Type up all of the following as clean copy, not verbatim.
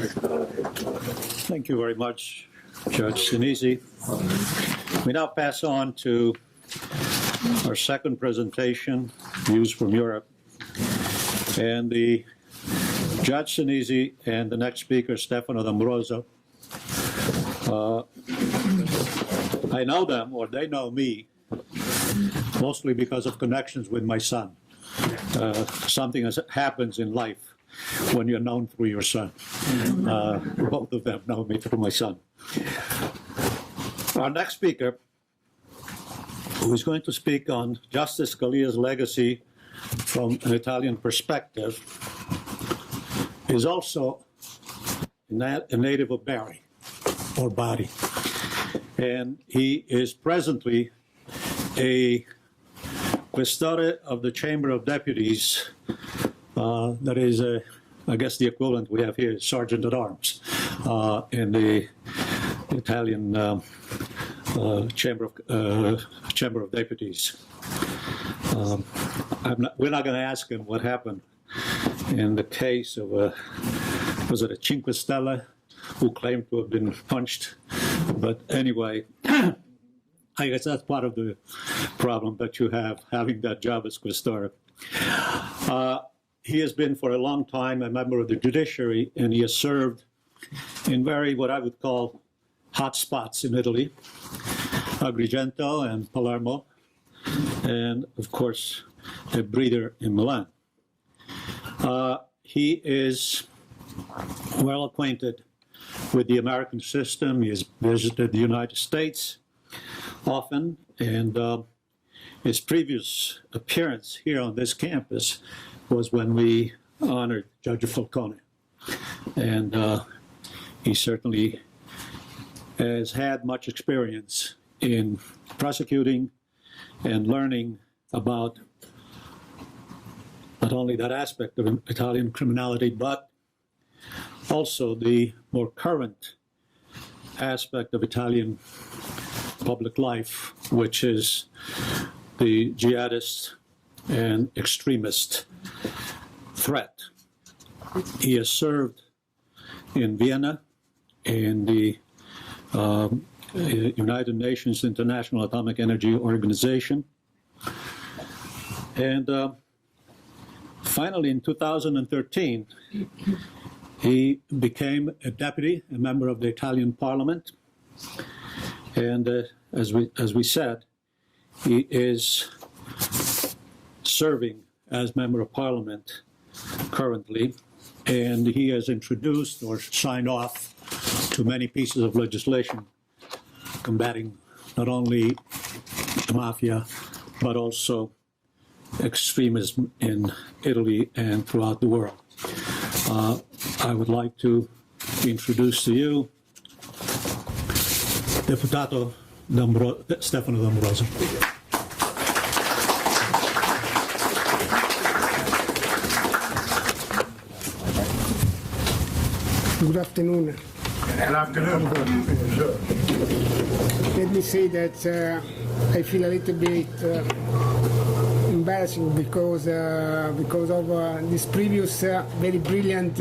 Thank you very much, Judge Sinisi. We now pass on to our second presentation, Views from Europe. And the Judge Sinisi and the next speaker, Stefano Dambruoso, I know them, or they know me, mostly because of connections with my son. Something that happens in life when you're known through your son. Both of them know me through my son. Our next speaker, who is going to speak on Justice Scalia's legacy from an Italian perspective, is also a native of Bari, or Bari. And he is presently a Questore of the Chamber of Deputies. That is, I guess the equivalent we have here is Sergeant at Arms in the Italian Chamber of Deputies. We're not going to ask him what happened in the case of was it a Cinque Stelle who claimed to have been punched? But anyway, I guess that's part of the problem that you have having that job as Questore. He has been for a long time a member of the judiciary, and he has served in very, what I would call, hot spots in Italy, Agrigento and Palermo, and of course, a breeder in Milan. He is well acquainted with the American system. He has visited the United States often, and his previous appearance here on this campus was when we honored Judge Falcone. And he certainly has had much experience in prosecuting and learning about not only that aspect of Italian criminality, but also the more current aspect of Italian public life, which is the jihadist and extremist threat. He has served in Vienna in the United Nations International Atomic Energy Organization. And finally, in 2013, he became a deputy, a member of the Italian Parliament. And as we said, he is serving as member of Parliament currently, and he has introduced or signed off to many pieces of legislation combating not only the mafia, but also extremism in Italy and throughout the world. I would like to introduce to you Deputato Stefano Dambruoso. Good afternoon. Good afternoon. Let me say that I feel a little bit embarrassing because of this previous very brilliant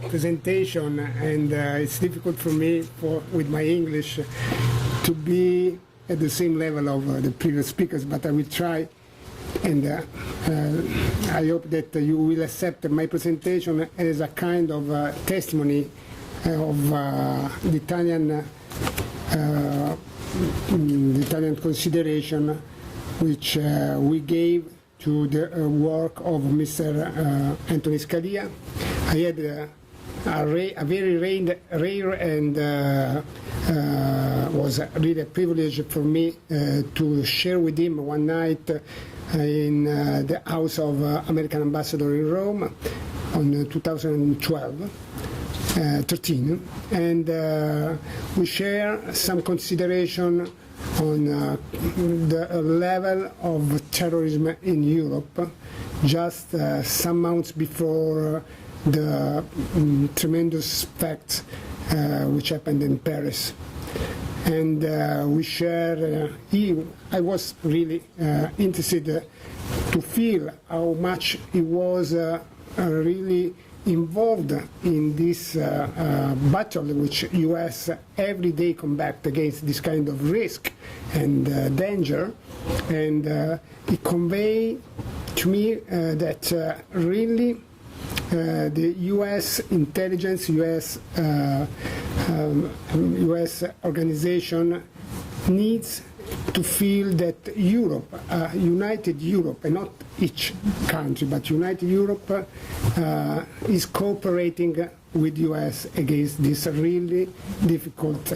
presentation, and it's difficult for me with my English to be at the same level of the previous speakers, but I will try, and I hope that you will accept my presentation as a kind of testimony of the Italian consideration which we gave to the work of Mr. Anthony Scalia. I had a very rare and was really a privilege for me to share with him one night in the house of American ambassador in Rome on 2013, and we share some consideration on the level of terrorism in Europe, just some months before the tremendous facts which happened in Paris. And we share, I was really interested to feel how much he was really involved in this battle which U.S. every day combat against this kind of risk and danger, and it conveyed to me that really the U.S. intelligence, U.S. organization needs to feel that Europe, united Europe, and not each country, but united Europe is cooperating with U.S. against this really difficult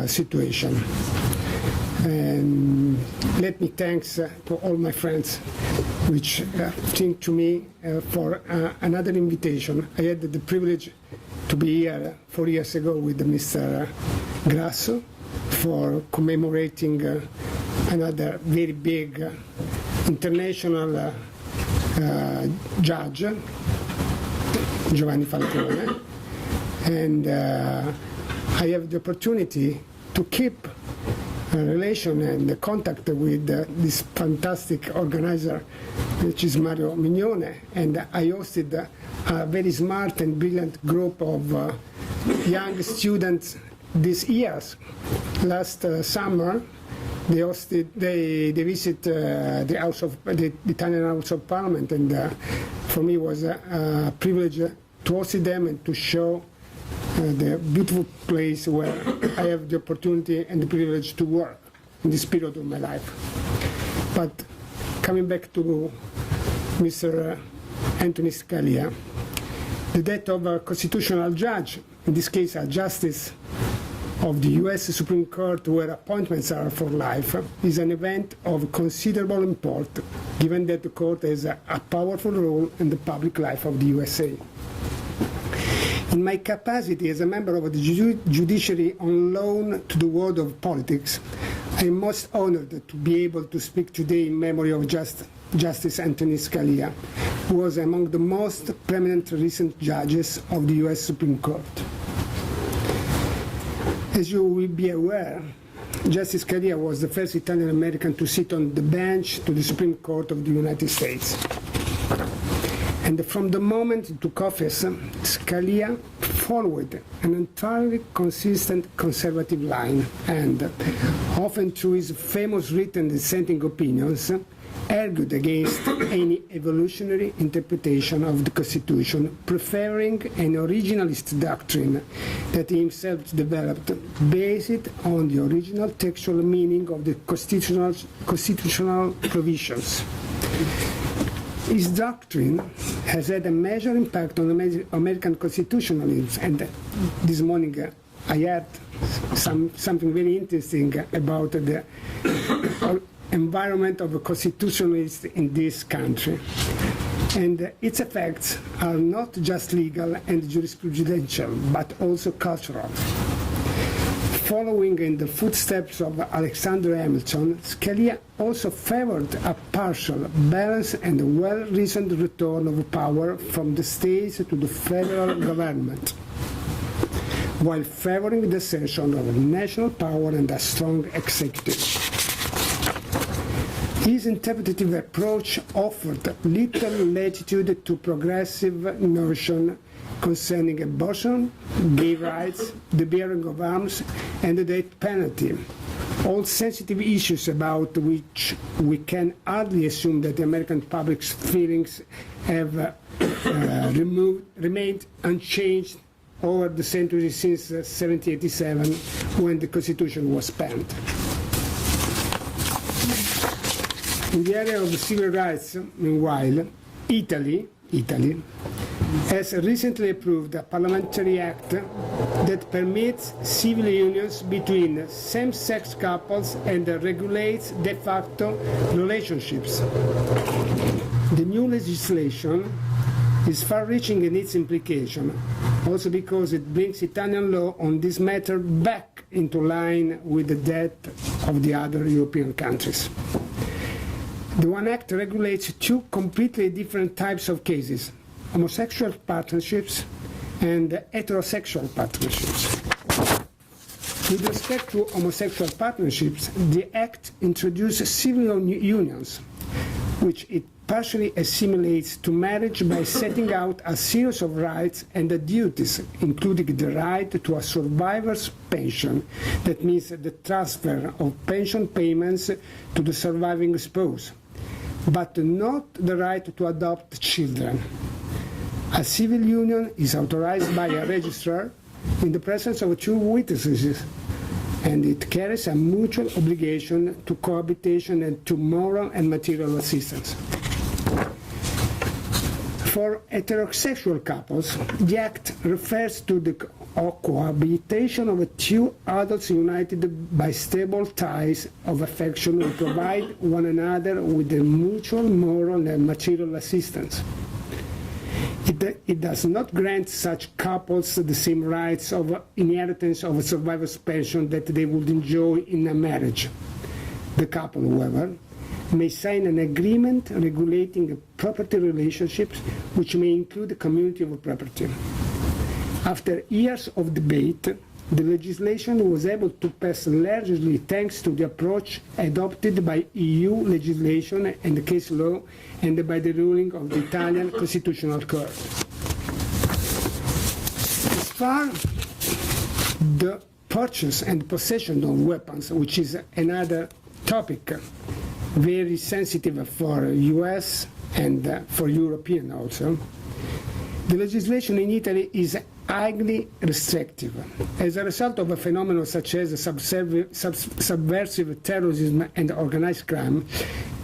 situation. And let me thanks to all my friends which think to me for another invitation. I had the privilege to be here 4 years ago with Mr. Grasso for commemorating another very big international judge, Giovanni Falcone, and I have the opportunity to keep a relation and contact with this fantastic organizer, which is Mario Mignone, and I hosted a very smart and brilliant group of young students this year. Last summer, they visit the House of the Italian House of Parliament, and for me it was a privilege to host them and to show the beautiful place where I have the opportunity and the privilege to work in this period of my life. But coming back to Mr. Anthony Scalia, the death of a constitutional judge, in this case a justice of the U.S. Supreme Court, where appointments are for life, is an event of considerable import, given that the court has a powerful role in the public life of the USA. In my capacity as a member of the judiciary on loan to the world of politics, I am most honored to be able to speak today in memory of Justice Anthony Scalia, who was among the most prominent recent judges of the U.S. Supreme Court. As you will be aware, Justice Scalia was the first Italian American to sit on the bench to the Supreme Court of the United States. And from the moment he took office, Scalia followed an entirely consistent conservative line and, often through his famous written dissenting opinions, argued against any evolutionary interpretation of the Constitution, preferring an originalist doctrine that he himself developed based on the original textual meaning of the constitutional provisions. His doctrine has had a major impact on American constitutionalism, and this morning I heard something very interesting about the environment of a constitutionalist in this country. And its effects are not just legal and jurisprudential, but also cultural. Following in the footsteps of Alexander Hamilton, Scalia also favored a partial, balanced, and well-reasoned return of power from the states to the federal government, while favoring the assertion of national power and a strong executive. His interpretative approach offered little latitude to progressive notions concerning abortion, gay rights, the bearing of arms, and the death penalty, all sensitive issues about which we can hardly assume that the American public's feelings have remained unchanged over the century since 1787, when the Constitution was penned. In the area of civil rights, meanwhile, Italy has recently approved a parliamentary act that permits civil unions between same-sex couples and regulates de facto relationships. The new legislation is far-reaching in its implication, also because it brings Italian law on this matter back into line with that of the other European countries. The one act regulates two completely different types of cases: homosexual partnerships and heterosexual partnerships. With respect to homosexual partnerships, the Act introduces civil unions, which it partially assimilates to marriage by setting out a series of rights and duties, including the right to a survivor's pension. That means the transfer of pension payments to the surviving spouse, but not the right to adopt children. A civil union is authorized by a registrar in the presence of two witnesses, and it carries a mutual obligation to cohabitation and to moral and material assistance. For heterosexual couples, the Act refers to the cohabitation of two adults united by stable ties of affection who provide one another with the mutual moral and material assistance. It does not grant such couples the same rights of inheritance of a survivor's pension that they would enjoy in a marriage. The couple, however, may sign an agreement regulating property relationships, which may include a community of property. After years of debate, the legislation was able to pass largely thanks to the approach adopted by EU legislation and case law and by the ruling of the Italian Constitutional Court. As far as the purchase and possession of weapons, which is another topic very sensitive for US and for European also, the legislation in Italy is highly restrictive. As a result of a phenomenon such as subversive terrorism and organized crime,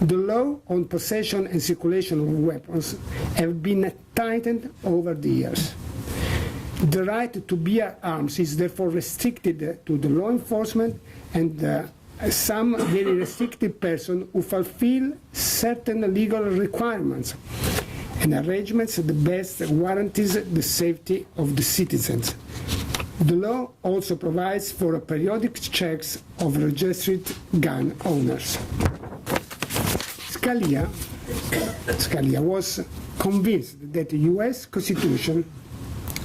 the law on possession and circulation of weapons have been tightened over the years. The right to bear arms is therefore restricted to the law enforcement and some very restricted persons who fulfill certain legal requirements and arrangements that best guarantees the safety of the citizens. The law also provides for periodic checks of registered gun owners. Scalia was convinced that the US Constitution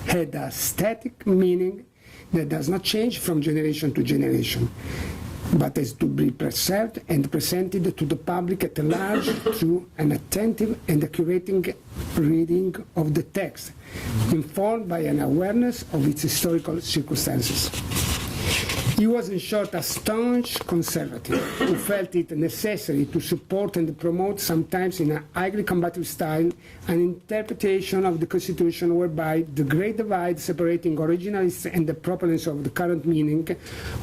had a static meaning that does not change from generation to generation, but is to be preserved and presented to the public at large through an attentive and accurate reading of the text, informed by an awareness of its historical circumstances. He was, in short, a staunch conservative who felt it necessary to support and promote, sometimes in a highly combative style, an interpretation of the Constitution whereby the great divide separating originalists and the proponents of the current meaning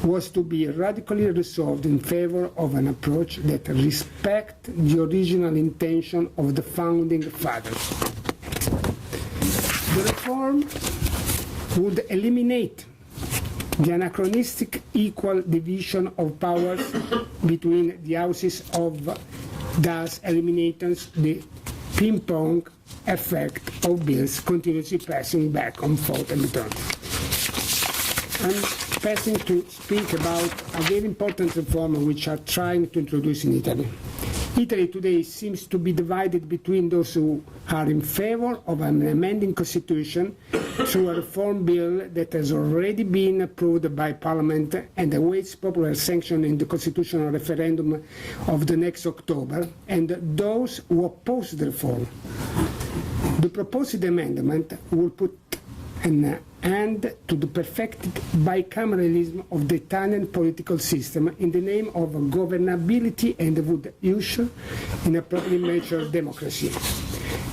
was to be radically resolved in favor of an approach that respects the original intention of the founding fathers. The reform would eliminate the anachronistic equal division of powers between the houses of, thus eliminating the ping-pong effect of bills continuously passing back and forth and return. I'm passing to speak about a very important reform which are trying to introduce in Italy. Italy today seems to be divided between those who are in favor of an amending constitution through a reform bill that has already been approved by Parliament and awaits popular sanction in the constitutional referendum of the next October, and those who oppose the reform. The proposed amendment will put an end to the perfected bicameralism of the Italian political system in the name of governability and would usher in a properly measured democracy.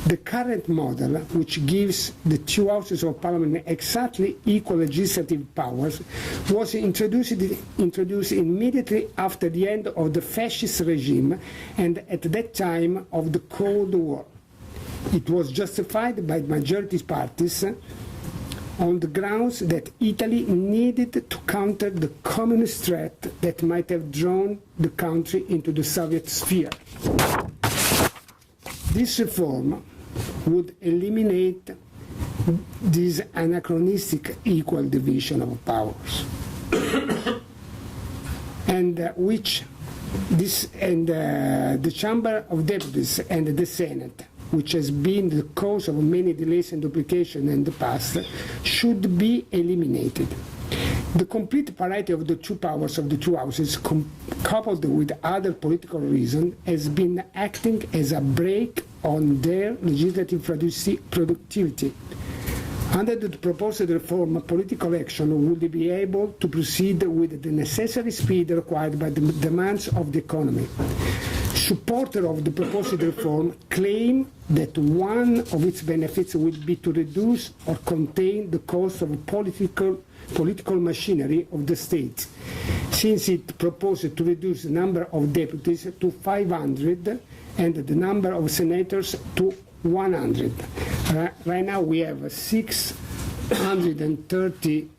The current model, which gives the two houses of parliament exactly equal legislative powers, was introduced immediately after the end of the fascist regime and at that time of the Cold War. It was justified by majority parties on the grounds that Italy needed to counter the communist threat that might have drawn the country into the Soviet sphere. This reform would eliminate this anachronistic equal division of powers, and the Chamber of Deputies and the Senate, which has been the cause of many delays and duplication in the past, should be eliminated. The complete parity of the two powers of the two houses, coupled with other political reasons, has been acting as a brake on their legislative productivity. Under the proposed reform, political action would be able to proceed with the necessary speed required by the demands of the economy. Supporters of the proposed reform claim that one of its benefits would be to reduce or contain the cost of political machinery of the state, since it proposes to reduce the number of deputies to 500 and the number of senators to 100. Right now we have 630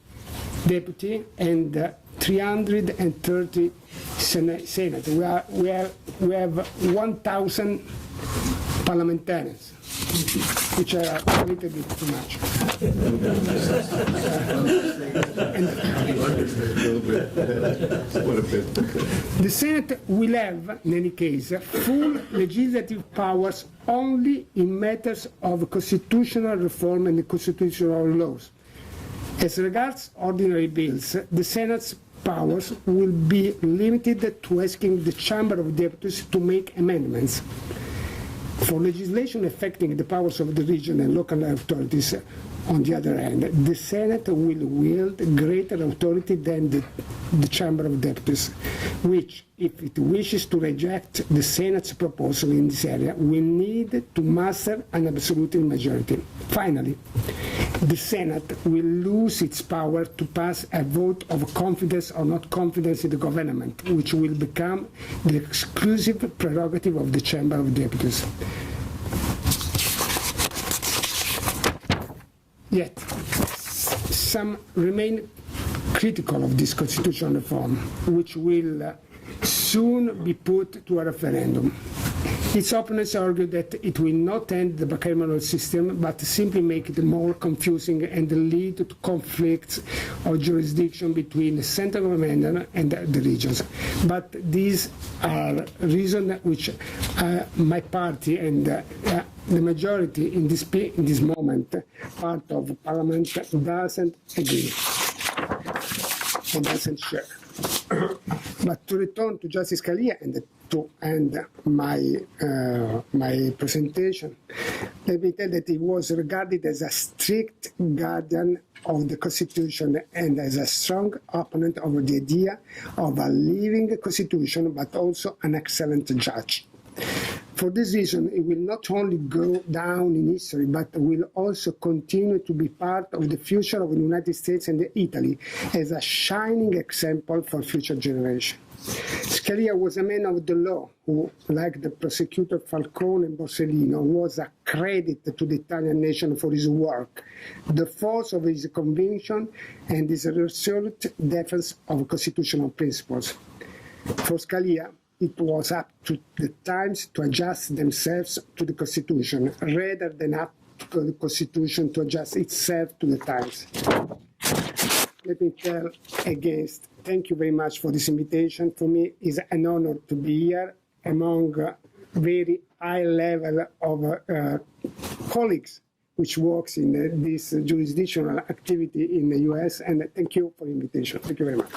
deputy and 330 senators. We have 1,000 parliamentarians, which are a little bit too much. The Senate will have, in any case, full legislative powers only in matters of constitutional reform and constitutional laws. As regards ordinary bills, the Senate's powers will be limited to asking the Chamber of Deputies to make amendments. For legislation affecting the powers of the region and local authorities, on the other hand, the Senate will wield greater authority than the Chamber of Deputies, which, if it wishes to reject the Senate's proposal in this area, will need to muster an absolute majority. Finally, the Senate will lose its power to pass a vote of confidence or not confidence in the government, which will become the exclusive prerogative of the Chamber of Deputies. Yet, some remain critical of this constitutional reform, which will soon be put to a referendum. Its opponents argue that it will not end the bicameral system, but simply make it more confusing and lead to conflicts of jurisdiction between the central government and the regions. But these are reasons which my party and the majority in this moment, part of Parliament, doesn't agree and doesn't share. But to return to Justice Scalia and to end my presentation, let me tell that he was regarded as a strict guardian of the Constitution and as a strong opponent of the idea of a living Constitution, but also an excellent judge. For this reason, it will not only go down in history, but will also continue to be part of the future of the United States and Italy as a shining example for future generations. Scalia was a man of the law who, like the prosecutor Falcone and Borsellino, was a credit to the Italian nation for his work, the force of his conviction, and his resolute defense of constitutional principles. For Scalia, it was up to the times to adjust themselves to the Constitution, rather than up to the Constitution to adjust itself to the times. Let me tell again, thank you very much for this invitation. For me, it's an honor to be here among very high level of colleagues which works in this jurisdictional activity in the US, and thank you for the invitation. Thank you very much.